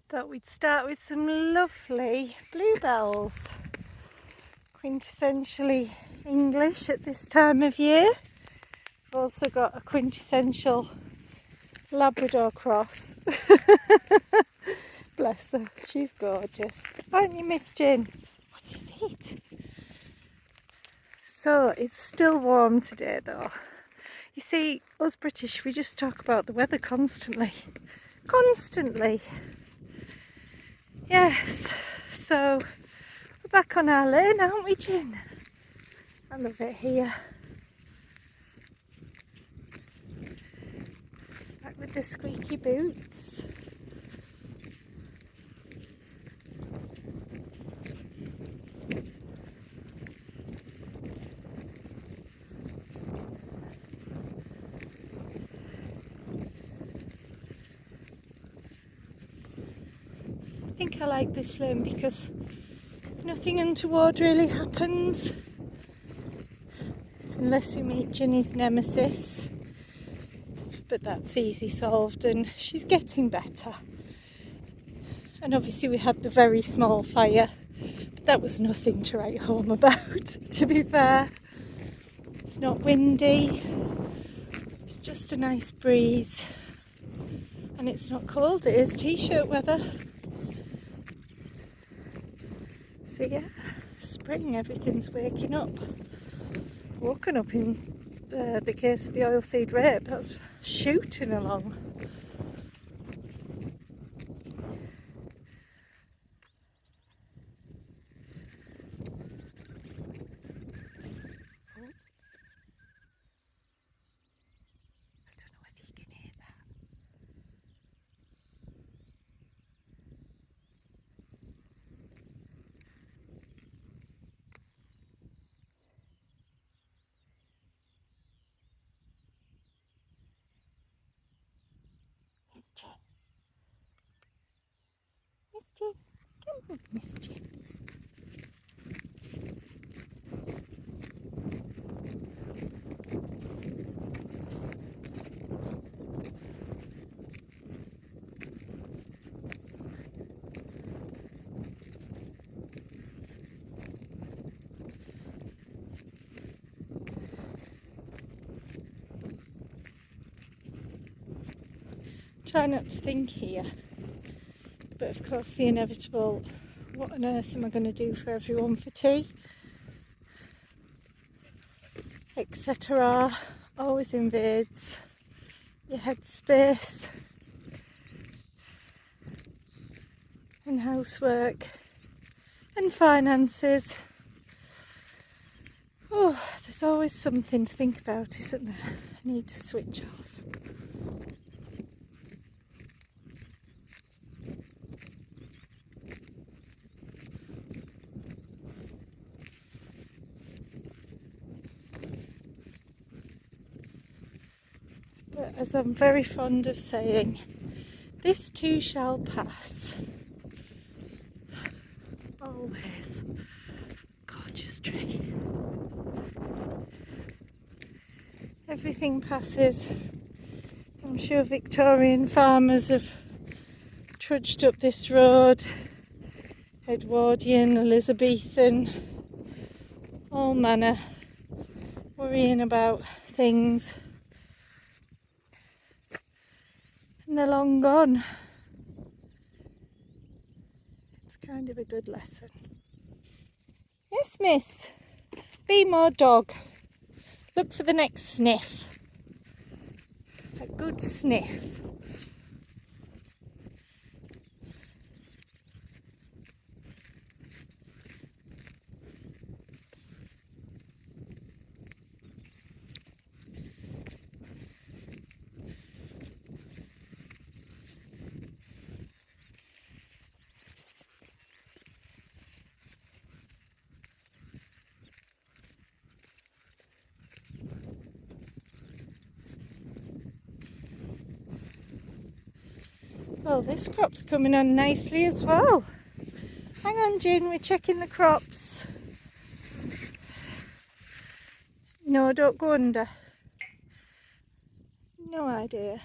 Thought we'd start with some lovely bluebells. Quintessentially English at this time of year. We've also got a quintessential Labrador cross. Bless her, she's gorgeous. Aren't you, Miss Jin? What is it? So it's still warm today though. You see, us British, we just talk about the weather constantly. Constantly. Yes, so we're back on our lane, aren't we, Jin? I love it here. Back with the squeaky boots. I think I like this lane because nothing untoward really happens unless you meet Ginny's nemesis, but that's easy solved and she's getting better. And obviously we had the very small fire, but that was nothing to write home about, to be fair. It's not windy, it's just a nice breeze, and it's not cold, it is t-shirt weather. So yeah, spring, everything's waking up. Woken up in the case of the oilseed rape, that's shooting along. I don't know whether you can hear that. Miss Jin. Miss Jin. Come on, Miss Jin. Try not to think here, but of course the inevitable, what on earth am I going to do for everyone for tea, etc. always invades your headspace and housework and finances. Oh, there's always something to think about, isn't there? I need to switch off. But as I'm very fond of saying, this too shall pass. Always. Gorgeous tree. Everything passes. I'm sure Victorian farmers have trudged up this road, Edwardian, Elizabethan, all manner, worrying about things. And they're long gone. It's kind of a good lesson. Yes, miss. Be more dog. Look for the next sniff. A good sniff. Well, this crop's coming on nicely as well. Hang on, Jin, we're checking the crops. No, don't go under. No idea.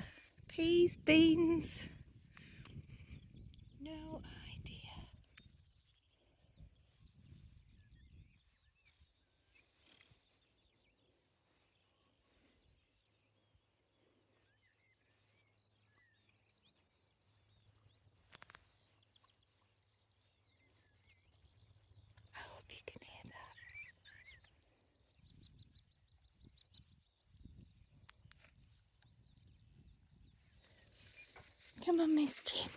Peas, beans. No No idea. I hope you can hear that. Come on, Miss Jean.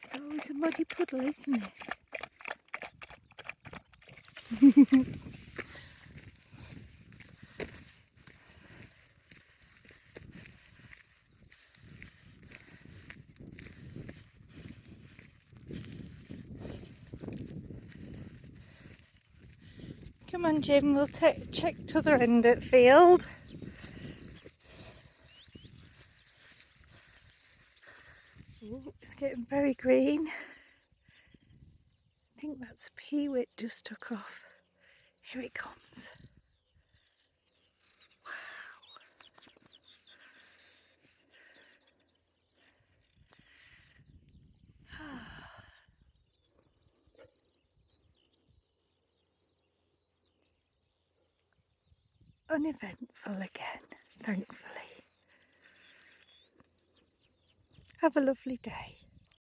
It's always a muddy puddle, isn't it? Come on, Jim, we'll check t'other end at field. Ooh, it's getting very green. I think that's a peewit just took off. Here it comes. Wow. Uneventful again, thankfully. Have a lovely day.